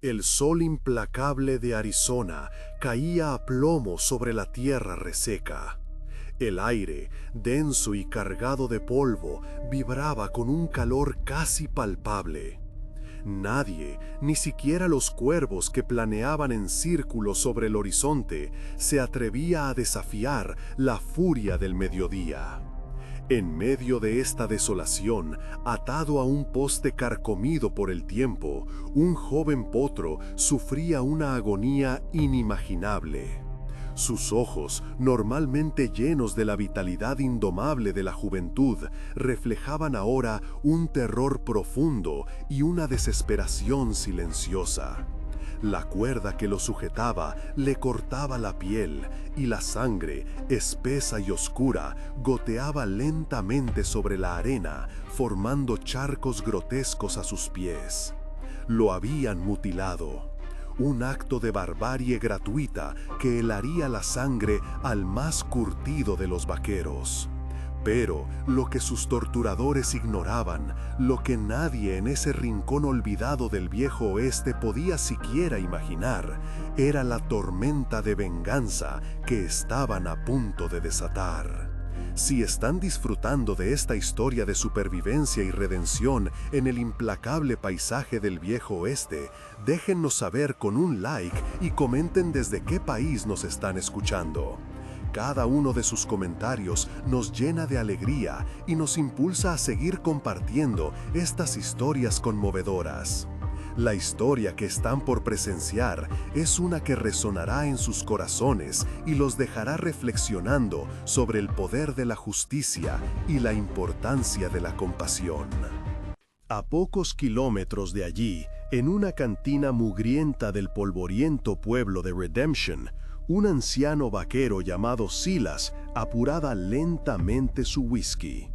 El sol implacable de Arizona caía a plomo sobre la tierra reseca. El aire, denso y cargado de polvo, vibraba con un calor casi palpable. Nadie, ni siquiera los cuervos que planeaban en círculo sobre el horizonte, se atrevía a desafiar la furia del mediodía. En medio de esta desolación, atado a un poste carcomido por el tiempo, un joven potro sufría una agonía inimaginable. Sus ojos, normalmente llenos de la vitalidad indomable de la juventud, reflejaban ahora un terror profundo y una desesperación silenciosa. La cuerda que lo sujetaba le cortaba la piel y la sangre, espesa y oscura, goteaba lentamente sobre la arena, formando charcos grotescos a sus pies. Lo habían mutilado. Un acto de barbarie gratuita que helaría la sangre al más curtido de los vaqueros. Pero lo que sus torturadores ignoraban, lo que nadie en ese rincón olvidado del viejo oeste podía siquiera imaginar, era la tormenta de venganza que estaban a punto de desatar. Si están disfrutando de esta historia de supervivencia y redención en el implacable paisaje del viejo oeste, déjennos saber con un like y comenten desde qué país nos están escuchando. Cada uno de sus comentarios nos llena de alegría y nos impulsa a seguir compartiendo estas historias conmovedoras. La historia que están por presenciar es una que resonará en sus corazones y los dejará reflexionando sobre el poder de la justicia y la importancia de la compasión. A pocos kilómetros de allí, en una cantina mugrienta del polvoriento pueblo de Redemption, un anciano vaquero llamado Silas apuraba lentamente su whisky.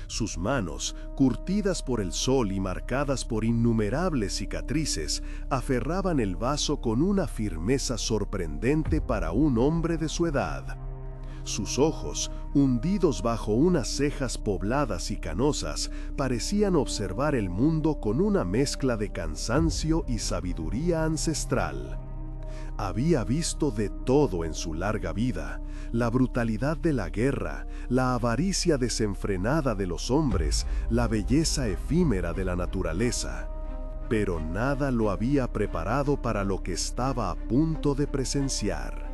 Sus manos, curtidas por el sol y marcadas por innumerables cicatrices, aferraban el vaso con una firmeza sorprendente para un hombre de su edad. Sus ojos, hundidos bajo unas cejas pobladas y canosas, parecían observar el mundo con una mezcla de cansancio y sabiduría ancestral. Había visto de todo en su larga vida: la brutalidad de la guerra, la avaricia desenfrenada de los hombres, la belleza efímera de la naturaleza. Pero nada lo había preparado para lo que estaba a punto de presenciar.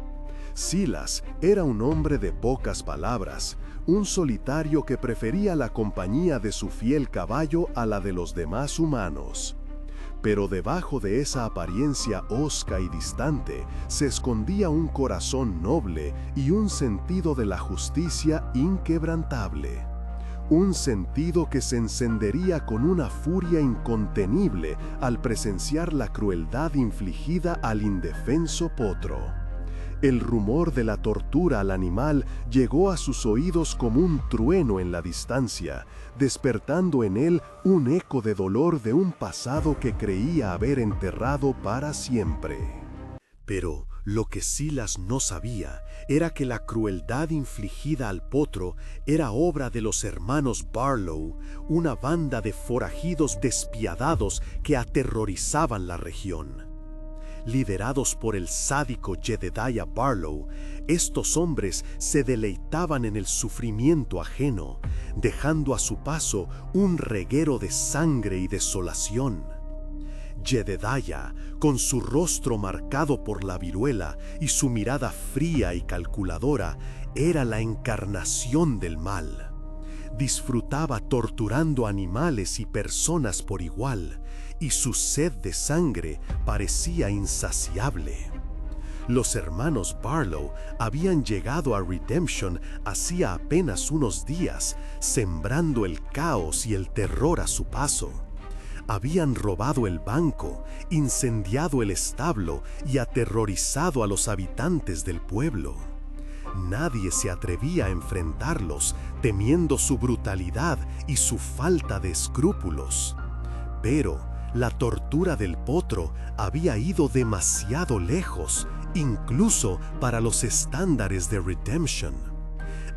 Silas era un hombre de pocas palabras, un solitario que prefería la compañía de su fiel caballo a la de los demás humanos. Pero debajo de esa apariencia hosca y distante se escondía un corazón noble y un sentido de la justicia inquebrantable. Un sentido que se encendería con una furia incontenible al presenciar la crueldad infligida al indefenso potro. El rumor de la tortura al animal llegó a sus oídos como un trueno en la distancia, despertando en él un eco de dolor de un pasado que creía haber enterrado para siempre. Pero lo que Silas no sabía era que la crueldad infligida al potro era obra de los hermanos Barlow, una banda de forajidos despiadados que aterrorizaban la región. Liderados por el sádico Jedediah Barlow, estos hombres se deleitaban en el sufrimiento ajeno, dejando a su paso un reguero de sangre y desolación. Jedediah, con su rostro marcado por la viruela y su mirada fría y calculadora, era la encarnación del mal. Disfrutaba torturando animales y personas por igual, y su sed de sangre parecía insaciable. Los hermanos Barlow habían llegado a Redemption hacía apenas unos días, sembrando el caos y el terror a su paso. Habían robado el banco, incendiado el establo y aterrorizado a los habitantes del pueblo. Nadie se atrevía a enfrentarlos, temiendo su brutalidad y su falta de escrúpulos. Pero la tortura del potro había ido demasiado lejos, incluso para los estándares de Redemption.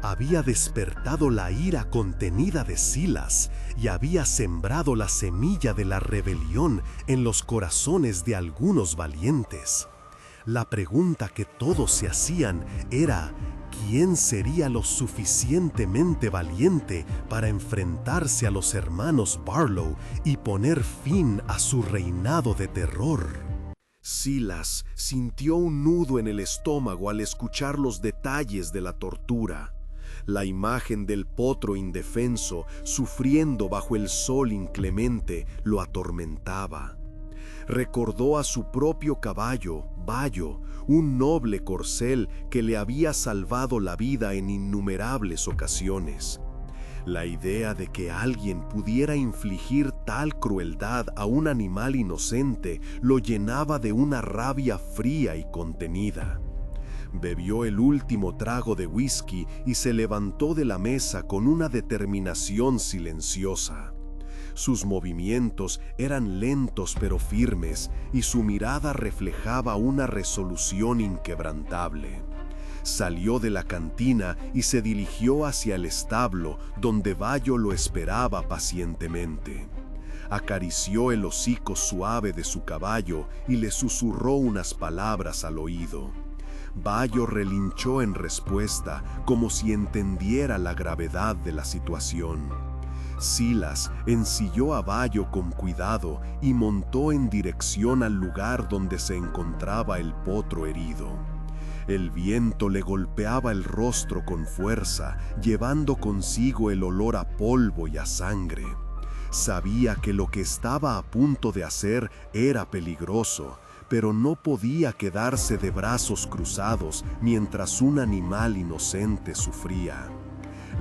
había despertado la ira contenida de Silas y había sembrado la semilla de la rebelión en los corazones de algunos valientes. La pregunta que todos se hacían era: ¿quién sería lo suficientemente valiente para enfrentarse a los hermanos Barlow y poner fin a su reinado de terror? Silas sintió un nudo en el estómago al escuchar los detalles de la tortura. La imagen del potro indefenso, sufriendo bajo el sol inclemente, lo atormentaba. Recordó a su propio caballo, Bayo, un noble corcel que le había salvado la vida en innumerables ocasiones. La idea de que alguien pudiera infligir tal crueldad a un animal inocente lo llenaba de una rabia fría y contenida. Bebió el último trago de whisky y se levantó de la mesa con una determinación silenciosa. Sus movimientos eran lentos pero firmes y su mirada reflejaba una resolución inquebrantable. Salió de la cantina y se dirigió hacia el establo, donde Bayo lo esperaba pacientemente. Acarició el hocico suave de su caballo y le susurró unas palabras al oído. Bayo relinchó en respuesta, como si entendiera la gravedad de la situación. Silas ensilló a Bayo con cuidado y montó en dirección al lugar donde se encontraba el potro herido. El viento le golpeaba el rostro con fuerza, llevando consigo el olor a polvo y a sangre. Sabía que lo que estaba a punto de hacer era peligroso, pero no podía quedarse de brazos cruzados mientras un animal inocente sufría.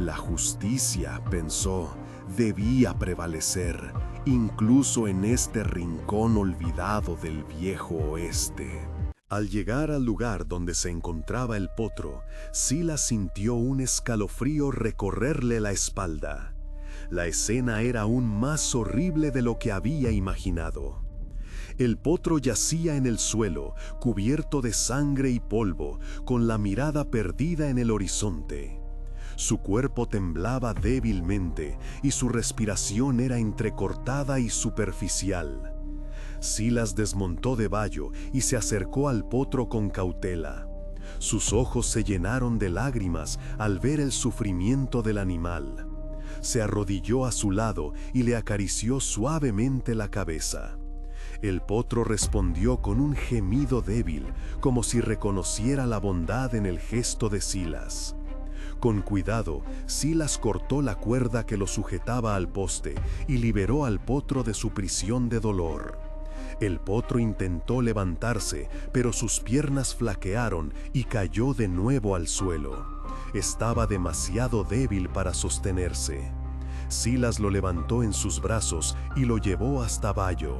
La justicia, pensó, debía prevalecer, incluso en este rincón olvidado del viejo oeste. Al llegar al lugar donde se encontraba el potro, Silas sintió un escalofrío recorrerle la espalda. La escena era aún más horrible de lo que había imaginado. El potro yacía en el suelo, cubierto de sangre y polvo, con la mirada perdida en el horizonte. Su cuerpo temblaba débilmente y su respiración era entrecortada y superficial. Silas desmontó de Bayo y se acercó al potro con cautela. Sus ojos se llenaron de lágrimas al ver el sufrimiento del animal. Se arrodilló a su lado y le acarició suavemente la cabeza. El potro respondió con un gemido débil, como si reconociera la bondad en el gesto de Silas. Con cuidado, Silas cortó la cuerda que lo sujetaba al poste y liberó al potro de su prisión de dolor. El potro intentó levantarse, pero sus piernas flaquearon y cayó de nuevo al suelo. Estaba demasiado débil para sostenerse. Silas lo levantó en sus brazos y lo llevó hasta Bayo.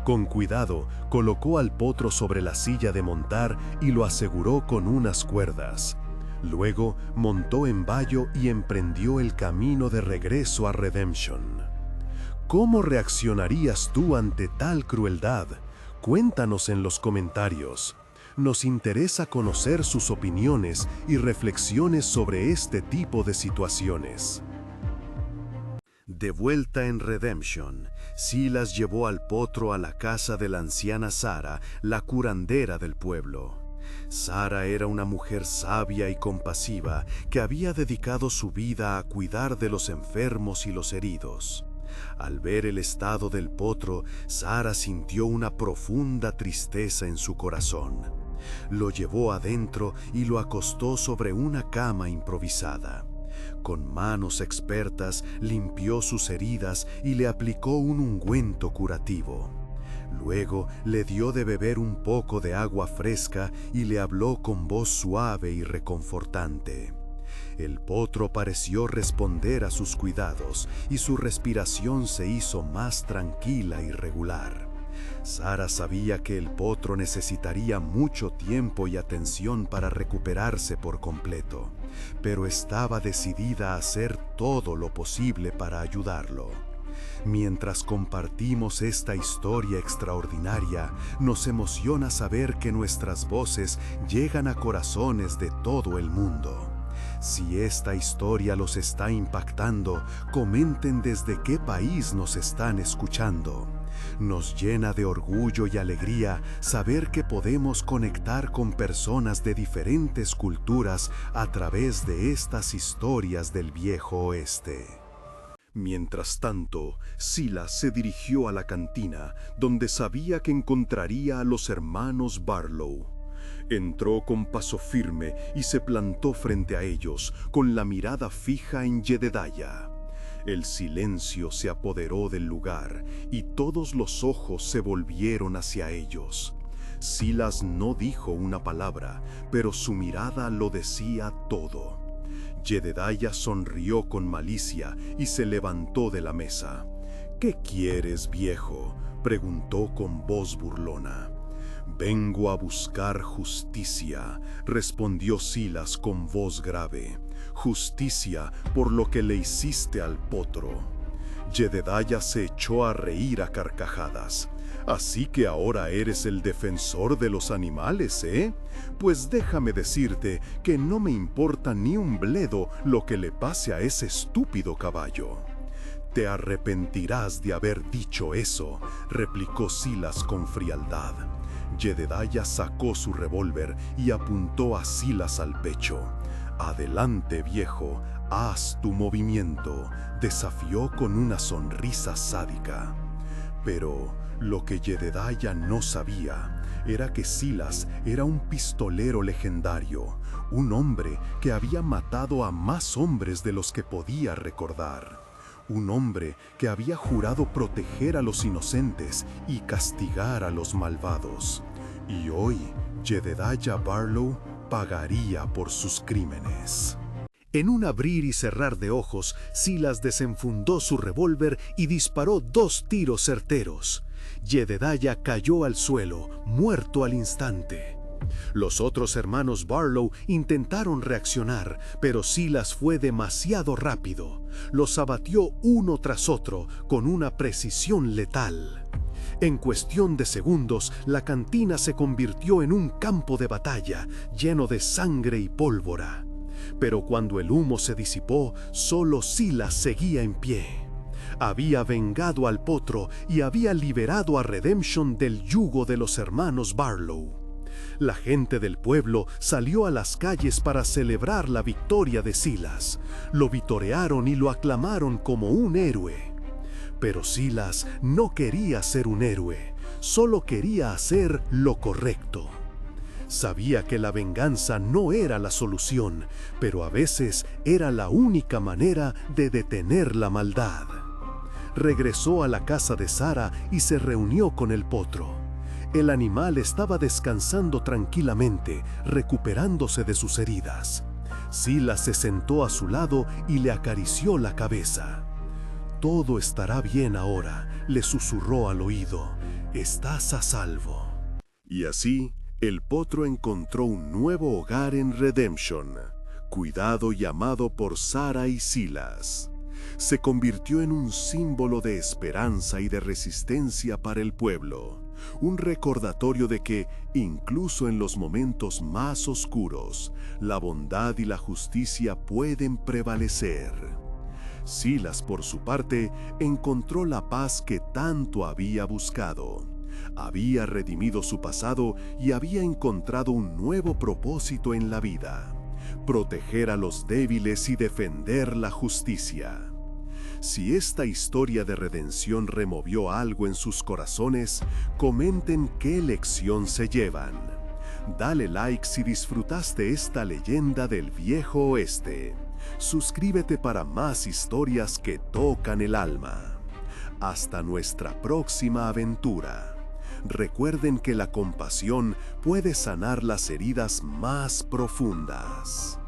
Con cuidado, colocó al potro sobre la silla de montar y lo aseguró con unas cuerdas. Luego montó en Bayo y emprendió el camino de regreso a Redemption. ¿Cómo reaccionarías tú ante tal crueldad? Cuéntanos en los comentarios. Nos interesa conocer sus opiniones y reflexiones sobre este tipo de situaciones. De vuelta en Redemption, Silas llevó al potro a la casa de la anciana Sara, la curandera del pueblo. Sara era una mujer sabia y compasiva que había dedicado su vida a cuidar de los enfermos y los heridos. Al ver el estado del potro, Sara sintió una profunda tristeza en su corazón. Lo llevó adentro y lo acostó sobre una cama improvisada. Con manos expertas limpió sus heridas y le aplicó un ungüento curativo. Luego le dio de beber un poco de agua fresca y le habló con voz suave y reconfortante. El potro pareció responder a sus cuidados y su respiración se hizo más tranquila y regular. Sara sabía que el potro necesitaría mucho tiempo y atención para recuperarse por completo, pero estaba decidida a hacer todo lo posible para ayudarlo. Mientras compartimos esta historia extraordinaria, nos emociona saber que nuestras voces llegan a corazones de todo el mundo. Si esta historia los está impactando, comenten desde qué país nos están escuchando. Nos llena de orgullo y alegría saber que podemos conectar con personas de diferentes culturas a través de estas historias del Viejo Oeste. Mientras tanto, Silas se dirigió a la cantina, donde sabía que encontraría a los hermanos Barlow. Entró con paso firme y se plantó frente a ellos, con la mirada fija en Jedediah. El silencio se apoderó del lugar y todos los ojos se volvieron hacia ellos. Silas no dijo una palabra, pero su mirada lo decía todo. Jedediah sonrió con malicia y se levantó de la mesa. «¿Qué quieres, viejo?», preguntó con voz burlona. «Vengo a buscar justicia», respondió Silas con voz grave. «Justicia por lo que le hiciste al potro». Jedediah se echó a reír a carcajadas. «Así que ahora eres el defensor de los animales, ¿eh? Pues déjame decirte que no me importa ni un bledo lo que le pase a ese estúpido caballo». «Te arrepentirás de haber dicho eso», replicó Silas con frialdad. Jedediah sacó su revólver y apuntó a Silas al pecho. «Adelante, viejo, haz tu movimiento», desafió con una sonrisa sádica. Pero lo que Jedediah no sabía era que Silas era un pistolero legendario, un hombre que había matado a más hombres de los que podía recordar. Un hombre que había jurado proteger a los inocentes y castigar a los malvados. Y hoy, Jedediah Barlow pagaría por sus crímenes. En un abrir y cerrar de ojos, Silas desenfundó su revólver y disparó 2 tiros certeros. Jedediah cayó al suelo, muerto al instante. Los otros hermanos Barlow intentaron reaccionar, pero Silas fue demasiado rápido. Los abatió uno tras otro con una precisión letal. En cuestión de segundos, la cantina se convirtió en un campo de batalla, lleno de sangre y pólvora. Pero cuando el humo se disipó, solo Silas seguía en pie. Había vengado al potro y había liberado a Redemption del yugo de los hermanos Barlow. La gente del pueblo salió a las calles para celebrar la victoria de Silas. Lo vitorearon y lo aclamaron como un héroe. Pero Silas no quería ser un héroe, solo quería hacer lo correcto. Sabía que la venganza no era la solución, pero a veces era la única manera de detener la maldad. Regresó a la casa de Sara y se reunió con el potro. El animal estaba descansando tranquilamente, recuperándose de sus heridas. Silas se sentó a su lado y le acarició la cabeza. «Todo estará bien ahora», le susurró al oído. «Estás a salvo». Y así, el potro encontró un nuevo hogar en Redemption, cuidado y amado por Sara y Silas. Se convirtió en un símbolo de esperanza y de resistencia para el pueblo, un recordatorio de que, incluso en los momentos más oscuros, la bondad y la justicia pueden prevalecer. Silas, por su parte, encontró la paz que tanto había buscado. Había redimido su pasado y había encontrado un nuevo propósito en la vida: proteger a los débiles y defender la justicia. Si esta historia de redención removió algo en sus corazones, comenten qué lección se llevan. Dale like si disfrutaste esta leyenda del Viejo Oeste. Suscríbete para más historias que tocan el alma. Hasta nuestra próxima aventura. Recuerden que la compasión puede sanar las heridas más profundas.